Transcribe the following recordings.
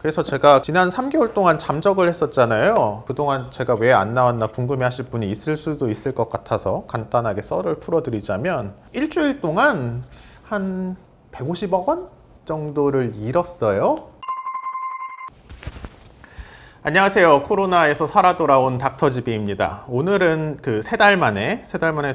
그래서 제가 지난 3개월 동안 잠적을 했었잖아요. 그동안 제가 왜 안 나왔나 궁금해 하실 분이 있을 수도 있을 것 같아서 간단하게 썰을 풀어드리자면 일주일 동안 한 150억 원 정도를 잃었어요. 안녕하세요. 코로나에서 살아 돌아온 닥터지비입니다. 오늘은 그 3달 만에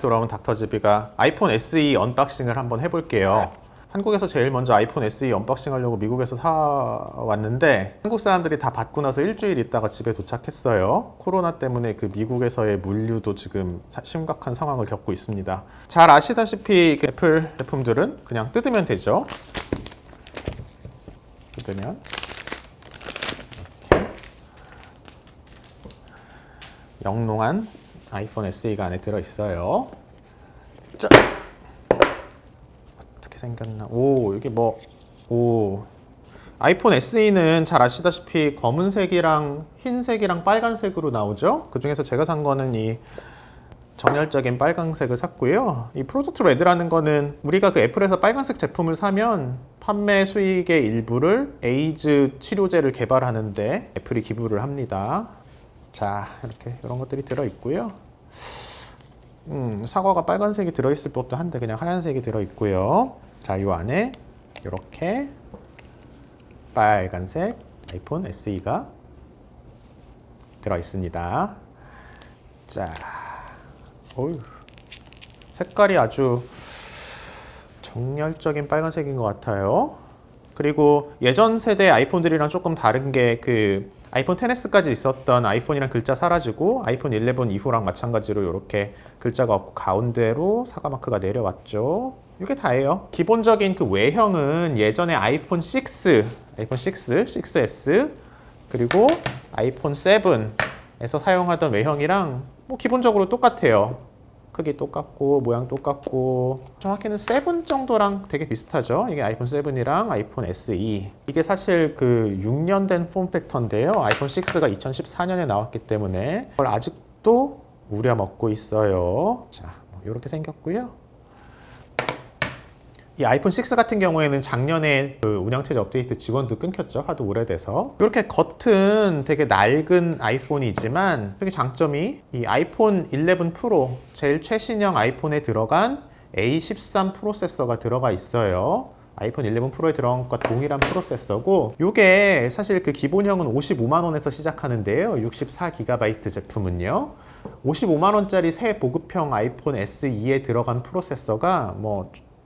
돌아온 닥터지비가 아이폰 SE 언박싱을 한번 해볼게요. 한국에서 제일 먼저 아이폰 SE 언박싱 하려고 미국에서 사왔는데 한국 사람들이 다 받고 나서 일주일 있다가 집에 도착했어요. 코로나 때문에 그 미국에서의 물류도 지금 심각한 상황을 겪고 있습니다. 잘 아시다시피 애플 제품들은 그냥 뜯으면 되죠. 뜯으면 영롱한 아이폰 SE가 안에 들어있어요. 자, 어떻게 생겼나? 오, 이게 아이폰 SE는 잘 아시다시피 검은색이랑 흰색이랑 빨간색으로 나오죠? 그 중에서 제가 산 거는 이 정열적인 빨간색을 샀고요. 이 프로젝트 레드라는 거는 우리가 그 애플에서 빨간색 제품을 사면 판매 수익의 일부를 에이즈 치료제를 개발하는데 애플이 기부를 합니다. 자, 이렇게 이런 것들이 들어있고요. 사과가 빨간색이 들어있을 법도 한데 그냥 하얀색이 들어있고요. 자, 이 안에 이렇게 빨간색 아이폰 SE가 들어있습니다. 자, 어휴, 색깔이 아주 정열적인 빨간색인 것 같아요. 그리고 예전 세대 아이폰들이랑 조금 다른 게 그 아이폰 XS까지 있었던 아이폰이랑 글자 사라지고 아이폰 11 이후랑 마찬가지로 이렇게 글자가 없고 가운데로 사과 마크가 내려왔죠. 이게 다예요. 기본적인 그 외형은 예전에 아이폰 6, 6S 그리고 아이폰 7에서 사용하던 외형이랑 뭐 기본적으로 똑같아요. 크기 똑같고 모양 똑같고 정확히는 7 정도랑 되게 비슷하죠. 이게 아이폰 7이랑 아이폰 SE. 이게 사실 그 6년 된 폼팩터인데요. 아이폰 6가 2014년에 나왔기 때문에 그걸 아직도 우려먹고 있어요. 자, 이렇게 생겼고요. 이 아이폰 6 같은 경우에는 작년에 그 운영체제 업데이트 지원도 끊겼죠. 하도 오래돼서. 이렇게 겉은 되게 낡은 아이폰이지만 여기 장점이 이 아이폰 11 프로 제일 최신형 아이폰에 들어간 A13 프로세서가 들어가 있어요. 아이폰 11 프로에 들어간 것과 동일한 프로세서고 이게 사실 그 기본형은 55만 원에서 시작하는데요. 64GB 제품은요. 55만 원짜리 새 보급형 아이폰 SE에 들어간 프로세서가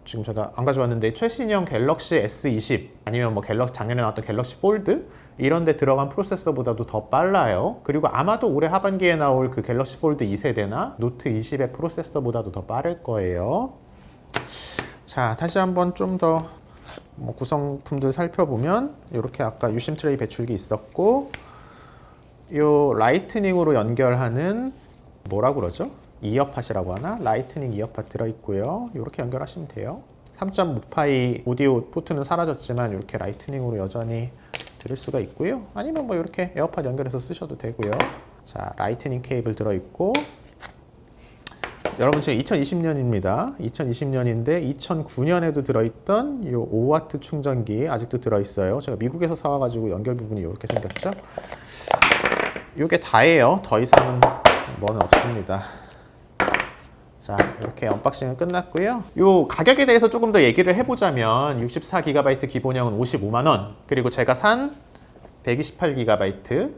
지금 제가 안 가져왔는데 최신형 갤럭시 S20 아니면 작년에 나왔던 갤럭시 폴드 이런 데 들어간 프로세서보다도 더 빨라요. 그리고 아마도 올해 하반기에 나올 그 갤럭시 폴드 2세대나 노트 20의 프로세서보다도 더 빠를 거예요. 자, 다시 한번 좀 더 구성품들 살펴보면 이렇게 아까 유심 트레이 배출기 있었고 요 라이트닝으로 연결하는 뭐라고 그러죠? 이어팟이라고 하나? 라이트닝 이어팟 들어있고요. 이렇게 연결하시면 돼요. 3.5파이 오디오 포트는 사라졌지만 이렇게 라이트닝으로 여전히 들을 수가 있고요. 아니면 이렇게 에어팟 연결해서 쓰셔도 되고요. 자, 라이트닝 케이블 들어있고 여러분 지금 2020년입니다. 2020년인데 2009년에도 들어있던 이 5W 충전기 아직도 들어있어요. 제가 미국에서 사와가지고 연결 부분이 이렇게 생겼죠. 이게 다예요. 더 이상은 뭐는 없습니다. 자, 이렇게 언박싱은 끝났고요. 요 가격에 대해서 조금 더 얘기를 해보자면 64GB 기본형은 55만 원, 그리고 제가 산 128GB는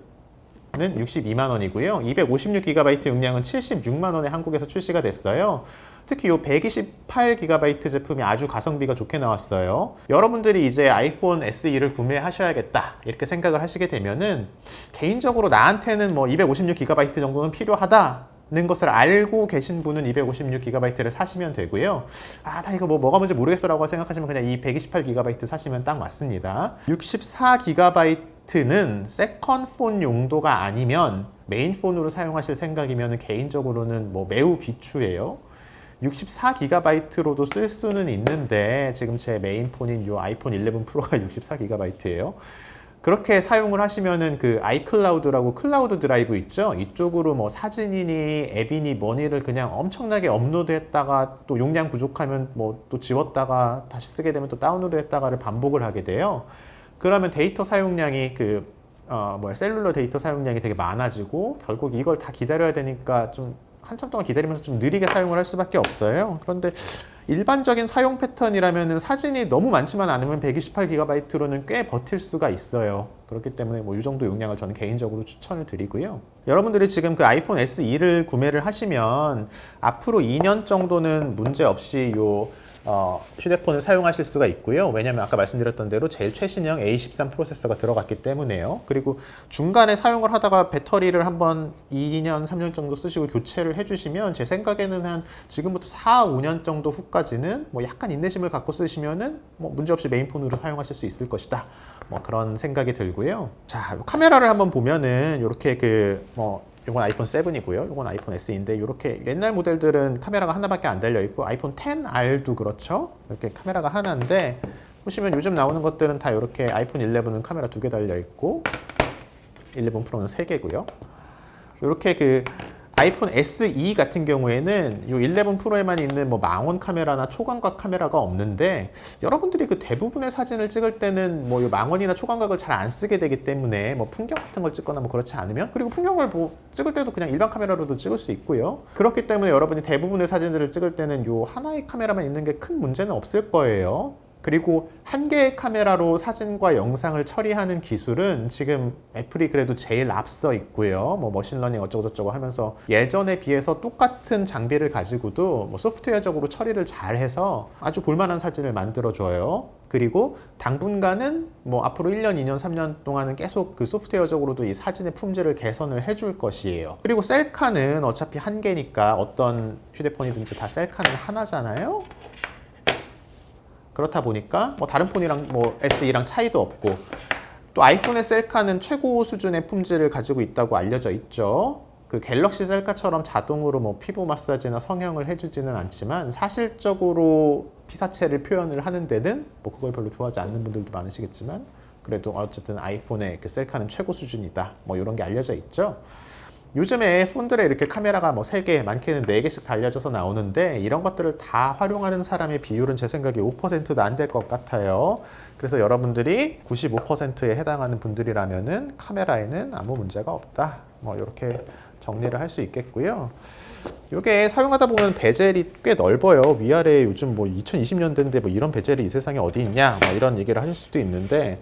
62만 원이고요. 256GB 용량은 76만 원에 한국에서 출시가 됐어요. 특히 이 128GB 제품이 아주 가성비가 좋게 나왔어요. 여러분들이 이제 아이폰 SE를 구매하셔야겠다 이렇게 생각을 하시게 되면은 개인적으로 나한테는 256GB 정도는 필요하다 는 것을 알고 계신 분은 256GB를 사시면 되고요. 나 이거 뭐가 뭔지 모르겠어 라고 생각하시면 그냥 이 128GB 사시면 딱 맞습니다. 64GB는 세컨폰 용도가 아니면 메인폰으로 사용하실 생각이면 개인적으로는 매우 비추해요. 64GB로도 쓸 수는 있는데 지금 제 메인폰인 이 아이폰 11 프로가 64GB예요. 그렇게 사용을 하시면은 그 아이클라우드라고 클라우드 드라이브 있죠? 이쪽으로 사진이니 앱이니 뭐니를 그냥 엄청나게 업로드했다가 또 용량 부족하면 또 지웠다가 다시 쓰게 되면 또 다운로드 했다가를 반복을 하게 돼요. 그러면 데이터 사용량이 셀룰러 데이터 사용량이 되게 많아지고 결국 이걸 다 기다려야 되니까 좀 한참 동안 기다리면서 좀 느리게 사용을 할 수밖에 없어요. 그런데 일반적인 사용 패턴이라면 사진이 너무 많지만 않으면 128GB로는 꽤 버틸 수가 있어요. 그렇기 때문에 뭐 이 정도 용량을 저는 개인적으로 추천을 드리고요. 여러분들이 지금 그 아이폰 SE를 구매를 하시면 앞으로 2년 정도는 문제 없이 휴대폰을 사용하실 수가 있고요. 왜냐하면 아까 말씀드렸던 대로 제일 최신형 A13 프로세서가 들어갔기 때문에요. 그리고 중간에 사용을 하다가 배터리를 한번 2년, 3년 정도 쓰시고 교체를 해주시면 제 생각에는 한 지금부터 4, 5년 정도 후까지는 뭐 약간 인내심을 갖고 쓰시면은 뭐 문제없이 메인폰으로 사용하실 수 있을 것이다. 뭐 그런 생각이 들고요. 자, 카메라를 한번 보면은 이렇게 이건 아이폰 7이고요. 이건 아이폰 SE인데 이렇게 옛날 모델들은 카메라가 하나밖에 안 달려 있고 아이폰 XR도 그렇죠. 이렇게 카메라가 하나인데 보시면 요즘 나오는 것들은 다 이렇게 아이폰 11은 카메라 2개 달려 있고 11 프로는 3개고요. 이렇게 아이폰 SE 같은 경우에는 이 11 프로에만 있는 뭐 망원 카메라나 초광각 카메라가 없는데 여러분들이 그 대부분의 사진을 찍을 때는 뭐 이 망원이나 초광각을 잘 안 쓰게 되기 때문에 뭐 풍경 같은 걸 찍거나 뭐 그렇지 않으면 그리고 풍경을 찍을 때도 그냥 일반 카메라로도 찍을 수 있고요. 그렇기 때문에 여러분이 대부분의 사진들을 찍을 때는 이 하나의 카메라만 있는 게 큰 문제는 없을 거예요. 그리고 한 개의 카메라로 사진과 영상을 처리하는 기술은 지금 애플이 그래도 제일 앞서 있고요. 뭐 머신러닝 어쩌고저쩌고 하면서 예전에 비해서 똑같은 장비를 가지고도 뭐 소프트웨어적으로 처리를 잘 해서 아주 볼만한 사진을 만들어줘요. 그리고 당분간은 뭐 앞으로 1년, 2년, 3년 동안은 계속 그 소프트웨어적으로도 이 사진의 품질을 개선을 해줄 것이에요. 그리고 셀카는 어차피 한 개니까 어떤 휴대폰이든지 다 셀카는 하나잖아요. 그렇다 보니까 뭐 다른 폰이랑 뭐 SE랑 차이도 없고 또 아이폰의 셀카는 최고 수준의 품질을 가지고 있다고 알려져 있죠. 그 갤럭시 셀카처럼 자동으로 뭐 피부 마사지나 성형을 해주지는 않지만 사실적으로 피사체를 표현을 하는 데는 뭐 그걸 별로 좋아하지 않는 분들도 많으시겠지만 그래도 어쨌든 아이폰의 그 셀카는 최고 수준이다. 뭐 이런 게 알려져 있죠. 요즘에 폰들에 이렇게 카메라가 뭐 3개, 많게는 4개씩 달려져서 나오는데 이런 것들을 다 활용하는 사람의 비율은 제 생각에 5%도 안 될 것 같아요. 그래서 여러분들이 95%에 해당하는 분들이라면은 카메라에는 아무 문제가 없다. 뭐 이렇게 정리를 할 수 있겠고요. 이게 사용하다 보면 베젤이 꽤 넓어요. 위아래 요즘 뭐 2020년대인데 뭐 이런 베젤이 이 세상에 어디 있냐? 뭐 이런 얘기를 하실 수도 있는데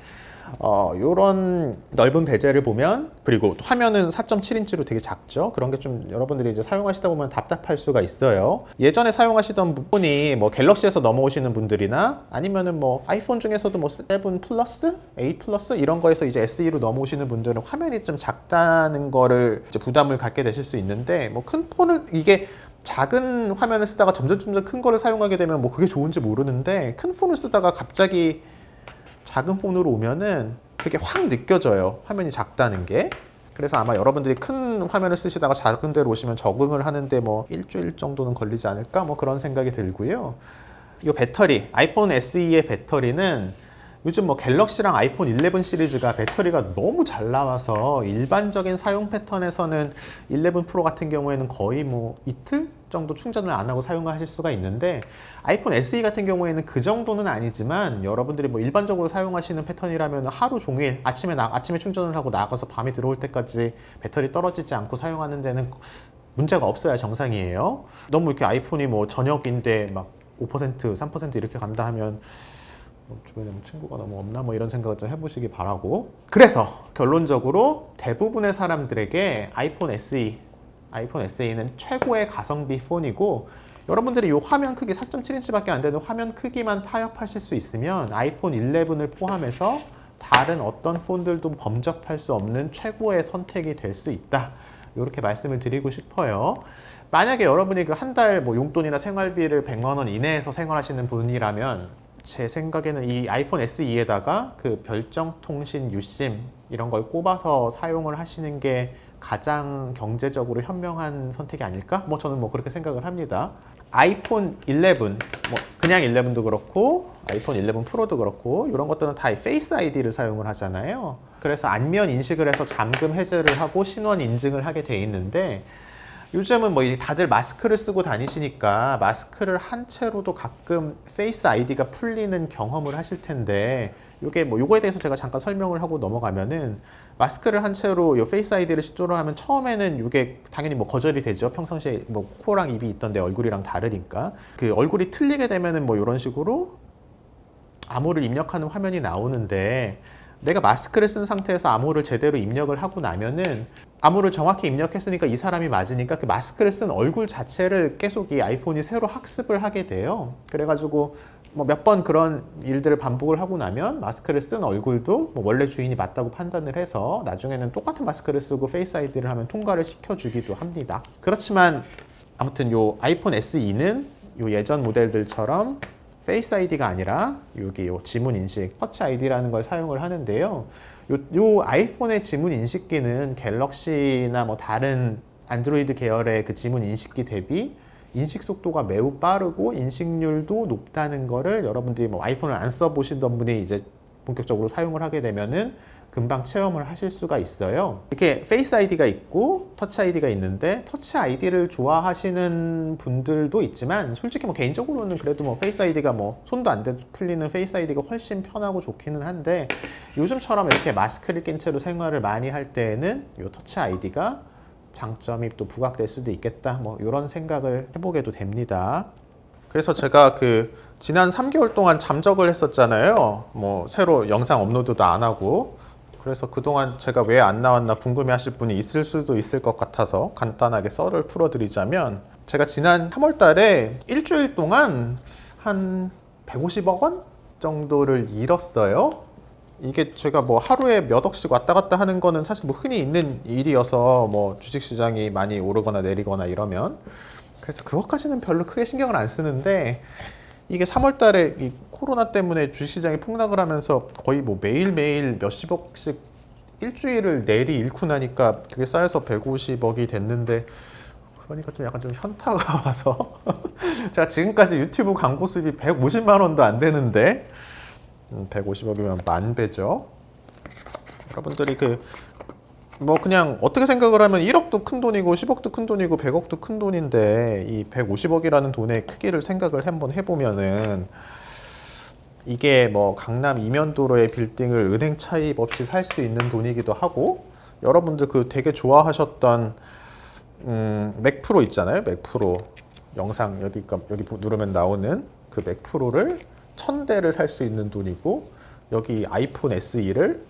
요런 넓은 베젤을 보면 그리고 화면은 4.7인치로 되게 작죠. 그런 게 좀 여러분들이 이제 사용하시다 보면 답답할 수가 있어요. 예전에 사용하시던 폰이 뭐 갤럭시에서 넘어오시는 분들이나 아니면은 뭐 아이폰 중에서도 뭐 7 플러스, 8 플러스 이런 거에서 이제 SE로 넘어오시는 분들은 화면이 좀 작다는 거를 이제 부담을 갖게 되실 수 있는데 뭐 큰 폰을 이게 작은 화면을 쓰다가 점점 큰 거를 사용하게 되면 뭐 그게 좋은지 모르는데 큰 폰을 쓰다가 갑자기 작은 폰으로 오면은 그게 확 느껴져요. 화면이 작다는 게. 그래서 아마 여러분들이 큰 화면을 쓰시다가 작은 데로 오시면 적응을 하는데 뭐 일주일 정도는 걸리지 않을까? 뭐 그런 생각이 들고요. 이 배터리, 아이폰 SE의 배터리는 요즘 뭐 갤럭시랑 아이폰 11 시리즈가 배터리가 너무 잘 나와서 일반적인 사용 패턴에서는 11 프로 같은 경우에는 거의 뭐 이틀 정도 충전을 안 하고 사용하실 수가 있는데 아이폰 SE 같은 경우에는 그 정도는 아니지만 여러분들이 뭐 일반적으로 사용하시는 패턴이라면 하루 종일 아침에 충전을 하고 나가서 밤에 들어올 때까지 배터리 떨어지지 않고 사용하는 데는 문제가 없어야 정상이에요. 너무 이렇게 아이폰이 뭐 저녁인데 막 5%, 3% 이렇게 간다 하면 주변에 뭐 친구가 너무 없나 뭐 이런 생각을 좀 해보시기 바라고. 그래서 결론적으로 대부분의 사람들에게 아이폰 SE는 최고의 가성비 폰이고 여러분들이 이 화면 크기 4.7인치밖에 안 되는 화면 크기만 타협하실 수 있으면 아이폰 11을 포함해서 다른 어떤 폰들도 범접할 수 없는 최고의 선택이 될 수 있다. 이렇게 말씀을 드리고 싶어요. 만약에 여러분이 그 한 달 뭐 용돈이나 생활비를 100만 원 이내에서 생활하시는 분이라면 제 생각에는 이 아이폰 SE에다가 그 별정통신 유심 이런 걸 꼽아서 사용을 하시는 게 가장 경제적으로 현명한 선택이 아닐까? 뭐 저는 뭐 그렇게 생각을 합니다. 아이폰 11, 뭐 그냥 11도 그렇고 아이폰 11 프로도 그렇고 이런 것들은 다 페이스 아이디를 사용을 하잖아요. 그래서 안면 인식을 해서 잠금 해제를 하고 신원 인증을 하게 돼 있는데 요즘은 뭐 다들 마스크를 쓰고 다니시니까 마스크를 한 채로도 가끔 페이스 아이디가 풀리는 경험을 하실 텐데, 요거에 대해서 제가 잠깐 설명을 하고 넘어가면은, 마스크를 한 채로 요 페이스 아이디를 시도를 하면 처음에는 이게 당연히 뭐 거절이 되죠. 평상시에 뭐 코랑 입이 있던데 얼굴이랑 다르니까. 그 얼굴이 틀리게 되면은 뭐 이런 식으로 암호를 입력하는 화면이 나오는데, 내가 마스크를 쓴 상태에서 암호를 제대로 입력을 하고 나면은 암호를 정확히 입력했으니까 이 사람이 맞으니까 그 마스크를 쓴 얼굴 자체를 계속 이 아이폰이 새로 학습을 하게 돼요. 그래가지고 뭐 몇 번 그런 일들을 반복을 하고 나면 마스크를 쓴 얼굴도 뭐 원래 주인이 맞다고 판단을 해서 나중에는 똑같은 마스크를 쓰고 페이스 아이디를 하면 통과를 시켜주기도 합니다. 그렇지만 아무튼 요 아이폰 SE는 요 예전 모델들처럼 페이스 아이디가 아니라 여기 요 지문 인식, 터치 아이디라는 걸 사용을 하는데요. 요 아이폰의 지문 인식기는 갤럭시나 뭐 다른 안드로이드 계열의 그 지문 인식기 대비 인식 속도가 매우 빠르고 인식률도 높다는 거를 여러분들이 뭐 아이폰을 안 써보시던 분이 이제 본격적으로 사용을 하게 되면은 금방 체험을 하실 수가 있어요. 이렇게 페이스 아이디가 있고 터치 아이디가 있는데, 터치 아이디를 좋아하시는 분들도 있지만 솔직히 뭐 개인적으로는 그래도 뭐 페이스 아이디가 뭐 손도 안 대도 풀리는 페이스 아이디가 훨씬 편하고 좋기는 한데, 요즘처럼 이렇게 마스크를 낀 채로 생활을 많이 할 때에는 이 터치 아이디가 장점이 또 부각될 수도 있겠다, 뭐 이런 생각을 해보게도 됩니다. 그래서 제가 지난 3개월 동안 잠적을 했었잖아요. 뭐 새로 영상 업로드도 안 하고. 그래서 그동안 제가 왜 안 나왔나 궁금해 하실 분이 있을 수도 있을 것 같아서 간단하게 썰을 풀어드리자면, 제가 지난 3월 달에 일주일 동안 한 150억 원 정도를 잃었어요. 이게 제가 뭐 하루에 몇 억씩 왔다 갔다 하는 거는 사실 뭐 흔히 있는 일이어서, 뭐 주식시장이 많이 오르거나 내리거나 이러면, 그래서 그것까지는 별로 크게 신경을 안 쓰는데, 이게 3월 달에 이 코로나 때문에 주식시장이 폭락을 하면서 거의 뭐 매일매일 몇십억씩 일주일을 내리 잃고 나니까 그게 쌓여서 150억이 됐는데, 그러니까 좀 약간 좀 현타가 와서 제가 지금까지 유튜브 광고 수입이 150만 원도 안 되는데 150억이면 만 배죠. 여러분들이 뭐 그냥 어떻게 생각을 하면 1억도 큰 돈이고 10억도 큰 돈이고 100억도 큰 돈인데, 이 150억이라는 돈의 크기를 생각을 한번 해보면은, 이게 뭐 강남 이면도로의 빌딩을 은행 차입 없이 살 수 있는 돈이기도 하고, 여러분들 되게 좋아하셨던 맥프로 있잖아요. 맥프로 영상 여기 누르면 나오는 그 맥프로를 1000대를 살 수 있는 돈이고, 여기 아이폰 SE를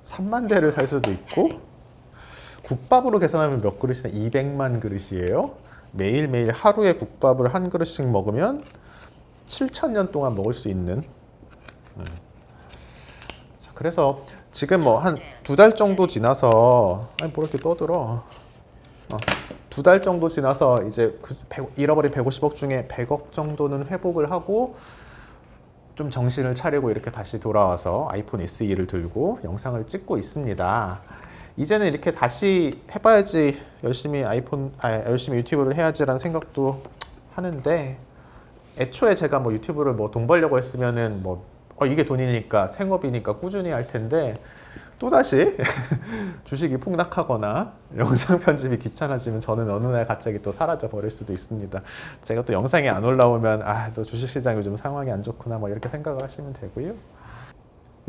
3만 대를 살 수도 있고, 국밥으로 계산하면 몇 그릇이나 200만 그릇이에요. 매일매일 하루에 국밥을 한 그릇씩 먹으면 7,000년 동안 먹을 수 있는. 자, 그래서 지금 뭐 한 2달 정도 지나서, 아니 뭐 이렇게 떠들어. 2달 정도 지나서 이제 잃어버린 150억 중에 100억 정도는 회복을 하고 좀 정신을 차리고 이렇게 다시 돌아와서 아이폰 SE를 들고 영상을 찍고 있습니다. 이제는 이렇게 다시 해봐야지, 열심히 열심히 유튜브를 해야지라는 생각도 하는데, 애초에 제가 뭐 유튜브를 뭐 돈 벌려고 했으면은 뭐 이게 돈이니까 생업이니까 꾸준히 할 텐데, 또다시 주식이 폭락하거나 영상 편집이 귀찮아지면 저는 어느 날 갑자기 또 사라져 버릴 수도 있습니다. 제가 또 영상이 안 올라오면 또 주식시장 요즘 상황이 안 좋구나 뭐 이렇게 생각을 하시면 되고요.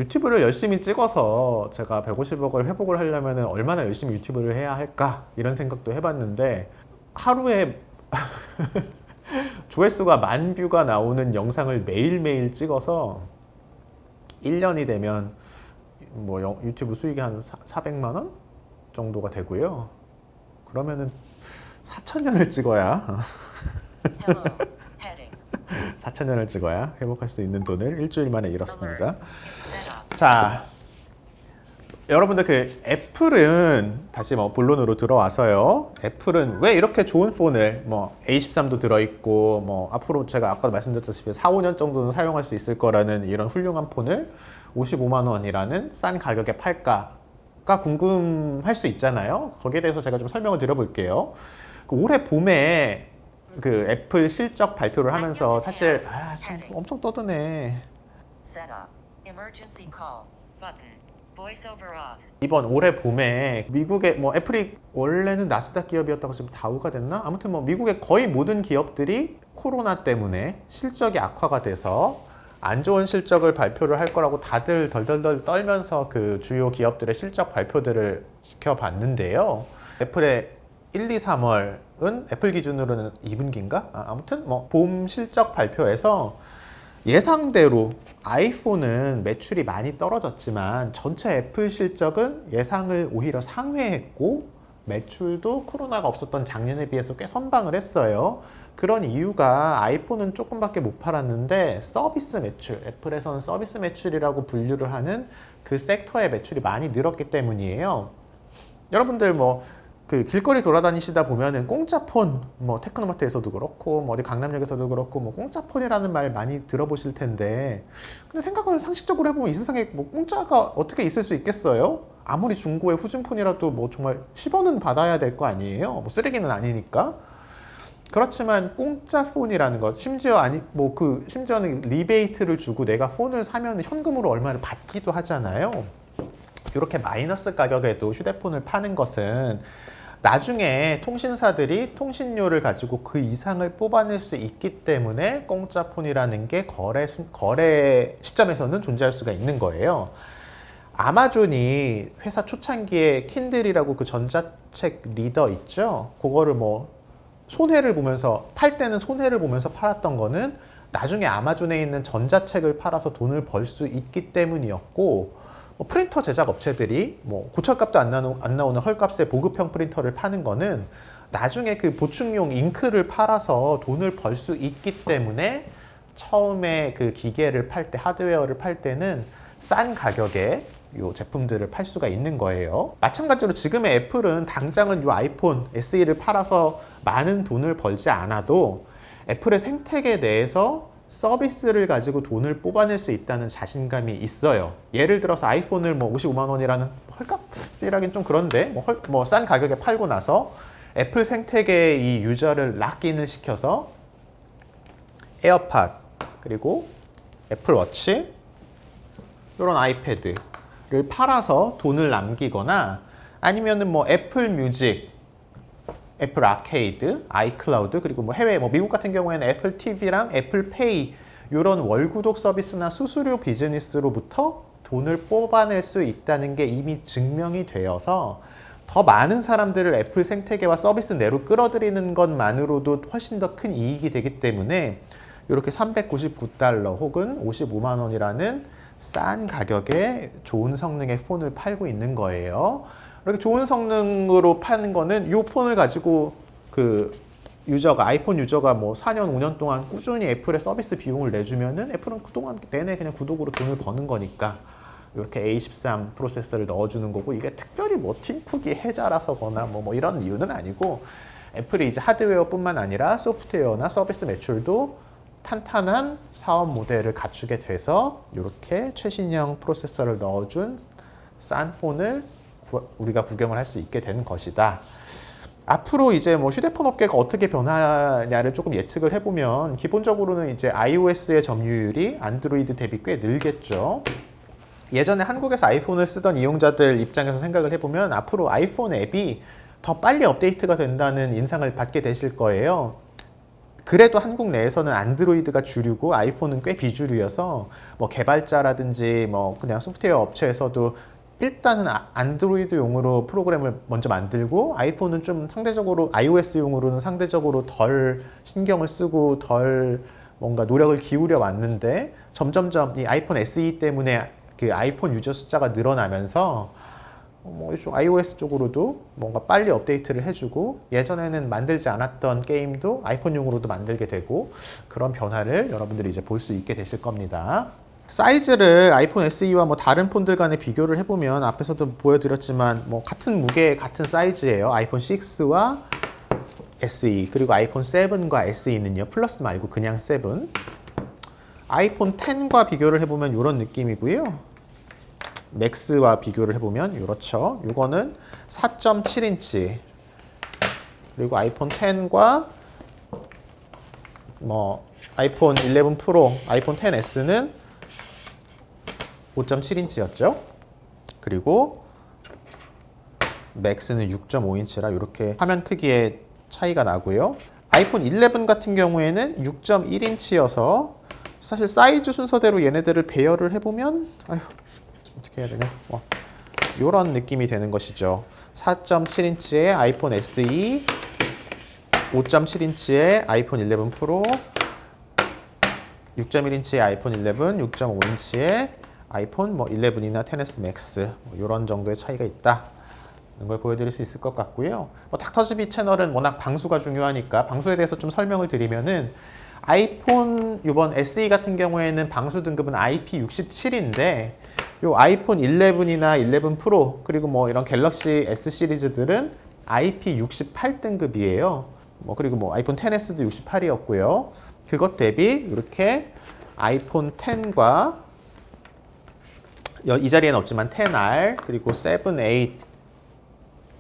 유튜브를 열심히 찍어서 제가 150억을 회복을 하려면 얼마나 열심히 유튜브를 해야 할까, 이런 생각도 해봤는데, 하루에 조회수가 10,000뷰가 나오는 영상을 매일매일 찍어서 1년이 되면 뭐 유튜브 수익이 한 400만 원 정도가 되고요. 그러면은 4,000년을 찍어야 4,000년을 찍어야 회복할 수 있는 돈을 일주일 만에 잃었습니다. 자, 여러분들 애플은 다시 뭐 본론으로 들어와서요. 애플은 왜 이렇게 좋은 폰을, 뭐 A13도 들어있고 뭐 앞으로 제가 아까 말씀드렸다시피 4, 5년 정도는 사용할 수 있을 거라는 이런 훌륭한 폰을 55만 원이라는 싼 가격에 팔까가 궁금할 수 있잖아요. 거기에 대해서 제가 좀 설명을 드려볼게요. 올해 봄에 애플 실적 발표를 하면서 사실 참 엄청 떠드네. Voiceover off. 이번 올해 봄에 미국의 뭐 애플이 원래는 나스닥 기업이었다고 지금 다우가 됐나? 아무튼 뭐 미국의 거의 모든 기업들이 코로나 때문에 실적이 악화가 돼서 안 좋은 실적을 발표를 할 거라고 다들 덜덜덜 떨면서 그 주요 기업들의 실적 발표들을 지켜봤는데요. 애플의 1, 2, 3월은 애플 기준으로는 2분기인가? 아무튼 뭐 봄 실적 발표에서 예상대로 아이폰은 매출이 많이 떨어졌지만 전체 애플 실적은 예상을 오히려 상회했고 매출도 코로나가 없었던 작년에 비해서 꽤 선방을 했어요. 그런 이유가 아이폰은 조금밖에 못 팔았는데 서비스 매출, 애플에서는 서비스 매출이라고 분류를 하는 그 섹터의 매출이 많이 늘었기 때문이에요. 여러분들 뭐 그 길거리 돌아다니시다 보면은 공짜폰, 뭐 테크노마트에서도 그렇고 뭐 어디 강남역에서도 그렇고 뭐 공짜폰이라는 말 많이 들어보실 텐데, 근데 생각을 상식적으로 해보면 이 세상에 뭐 공짜가 어떻게 있을 수 있겠어요? 아무리 중고의 후진폰이라도 뭐 정말 10원은 받아야 될 거 아니에요? 뭐 쓰레기는 아니니까. 그렇지만 공짜 폰이라는 것, 심지어는 리베이트를 주고 내가 폰을 사면 현금으로 얼마를 받기도 하잖아요. 이렇게 마이너스 가격에도 휴대폰을 파는 것은 나중에 통신사들이 통신료를 가지고 그 이상을 뽑아낼 수 있기 때문에 공짜 폰이라는 게 거래 시점에서는 존재할 수가 있는 거예요. 아마존이 회사 초창기에 킨들이라고 그 전자책 리더 있죠? 그거를 뭐 손해를 보면서 팔 때는 손해를 보면서 팔았던 거는 나중에 아마존에 있는 전자책을 팔아서 돈을 벌 수 있기 때문이었고, 뭐 프린터 제작 업체들이 뭐 고철값도 안 나오는 헐값에 보급형 프린터를 파는 거는 나중에 그 보충용 잉크를 팔아서 돈을 벌 수 있기 때문에 처음에 그 기계를 팔 때, 하드웨어를 팔 때는 싼 가격에 요 제품들을 팔 수가 있는 거예요. 마찬가지로 지금의 애플은 당장은 요 아이폰 SE를 팔아서 많은 돈을 벌지 않아도 애플의 생태계 내에서 서비스를 가지고 돈을 뽑아낼 수 있다는 자신감이 있어요. 예를 들어서 아이폰을 뭐 55만 원이라는 헐값 세일하긴 좀 그런데 뭐 싼 가격에 팔고 나서 애플 생태계의 이 유저를 락인을 시켜서 에어팟 그리고 애플워치 이런 아이패드를 팔아서 돈을 남기거나, 아니면은 뭐 애플 뮤직, 애플 아케이드, 아이클라우드, 그리고 뭐 해외, 뭐 미국 같은 경우에는 애플 TV랑 애플 페이 이런 월구독 서비스나 수수료 비즈니스로부터 돈을 뽑아낼 수 있다는 게 이미 증명이 되어서 더 많은 사람들을 애플 생태계와 서비스 내로 끌어들이는 것만으로도 훨씬 더 큰 이익이 되기 때문에 이렇게 399달러 혹은 55만 원이라는 싼 가격에 좋은 성능의 폰을 팔고 있는 거예요. 이렇게 좋은 성능으로 파는 거는 이 폰을 가지고 그 아이폰 유저가 뭐 4년, 5년 동안 꾸준히 애플의 서비스 비용을 내주면은 애플은 그동안 내내 그냥 구독으로 돈을 버는 거니까 이렇게 A13 프로세서를 넣어주는 거고, 이게 특별히 뭐 팀쿡이 해자라서거나 뭐 이런 이유는 아니고, 애플이 이제 하드웨어뿐만 아니라 소프트웨어나 서비스 매출도 탄탄한 사업 모델을 갖추게 돼서 이렇게 최신형 프로세서를 넣어준 싼 폰을 우리가 구경을 할 수 있게 되는 것이다. 앞으로 이제 뭐 휴대폰 업계가 어떻게 변하냐를 조금 예측을 해보면, 기본적으로는 이제 iOS의 점유율이 안드로이드 대비 꽤 늘겠죠. 예전에 한국에서 아이폰을 쓰던 이용자들 입장에서 생각을 해보면 앞으로 아이폰 앱이 더 빨리 업데이트가 된다는 인상을 받게 되실 거예요. 그래도 한국 내에서는 안드로이드가 주류고 아이폰은 꽤 비주류여서 뭐 개발자라든지 뭐 그냥 소프트웨어 업체에서도 일단은 안드로이드용으로 프로그램을 먼저 만들고, 아이폰은 좀 상대적으로 iOS용으로는 상대적으로 덜 신경을 쓰고 덜 뭔가 노력을 기울여 왔는데, 점점점 이 아이폰 SE 때문에 그 아이폰 유저 숫자가 늘어나면서 뭐 이쪽 iOS 쪽으로도 뭔가 빨리 업데이트를 해주고, 예전에는 만들지 않았던 게임도 아이폰용으로도 만들게 되고, 그런 변화를 여러분들이 이제 볼 수 있게 되실 겁니다. 사이즈를 아이폰 SE와 뭐 다른 폰들 간에 비교를 해보면 앞에서도 보여드렸지만 뭐 같은 무게 같은 사이즈예요. 아이폰 6와 SE, 그리고 아이폰 7과 SE는요 플러스 말고 그냥 7. 아이폰 10과 비교를 해보면 이런 느낌이고요. 맥스와 비교를 해보면 이렇죠. 이거는 4.7인치, 그리고 아이폰 10과 뭐 아이폰 11 프로, 아이폰 10s는 5.7인치였죠. 그리고 맥스는 6.5인치라 이렇게 화면 크기에 차이가 나고요. 아이폰 11 같은 경우에는 6.1인치여서 사실 사이즈 순서대로 얘네들을 배열을 해보면 어떻게 해야 되냐, 이런 느낌이 되는 것이죠. 4.7인치의 아이폰 SE, 5.7인치의 아이폰 11 프로, 6.1인치의 아이폰 11, 6.5인치의 아이폰 11이나 10s 맥스 이런 정도의 차이가 있다. 걸 보여드릴 수 있을 것 같고요. 닥터즈비 채널은 워낙 방수가 중요하니까 방수에 대해서 좀 설명을 드리면은 아이폰 이번 SE 같은 경우에는 방수 등급은 IP67인데 요 아이폰 11이나 11 프로 그리고 이런 갤럭시 S 시리즈들은 IP68 등급이에요. 그리고 아이폰 10s도 68이었고요. 그것 대비 이렇게 아이폰 10과 이 자리에는 없지만 10R 그리고 7, 8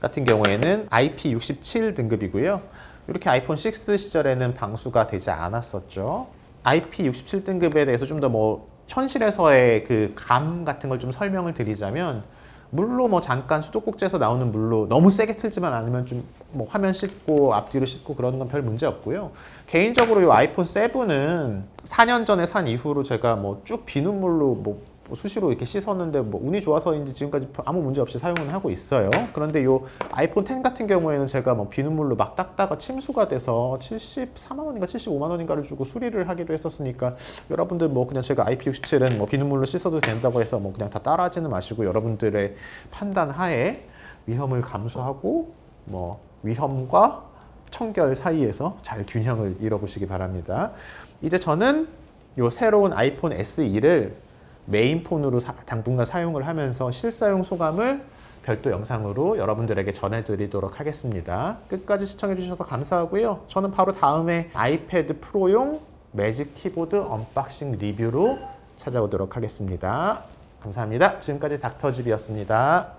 같은 경우에는 IP67 등급이고요. 이렇게 아이폰 6 시절에는 방수가 되지 않았었죠. IP67 등급에 대해서 좀 더 현실에서의 그 감 같은 걸 좀 설명을 드리자면 물로 잠깐 수도꼭지에서 나오는 물로 너무 세게 틀지만 않으면 좀 화면 씻고 앞뒤로 씻고 그러는 건 별 문제 없고요. 개인적으로 이 아이폰 7은 4년 전에 산 이후로 제가 쭉 비눗물로 수시로 이렇게 씻었는데 운이 좋아서인지 지금까지 아무 문제 없이 사용은 하고 있어요. 그런데 이 아이폰 10 같은 경우에는 제가 비눗물로 막 닦다가 침수가 돼서 74만 원인가 75만 원인가를 주고 수리를 하기도 했었으니까 여러분들 그냥 제가 IP67은 비눗물로 씻어도 된다고 해서 그냥 다 따라하지는 마시고 여러분들의 판단 하에 위험을 감수하고 위험과 청결 사이에서 잘 균형을 이뤄보시기 바랍니다. 이제 저는 이 새로운 아이폰 SE를 메인폰으로 당분간 사용을 하면서 실사용 소감을 별도 영상으로 여러분들에게 전해드리도록 하겠습니다. 끝까지 시청해주셔서 감사하고요. 저는 바로 다음에 아이패드 프로용 매직 키보드 언박싱 리뷰로 찾아오도록 하겠습니다. 감사합니다. 지금까지 닥터집이었습니다.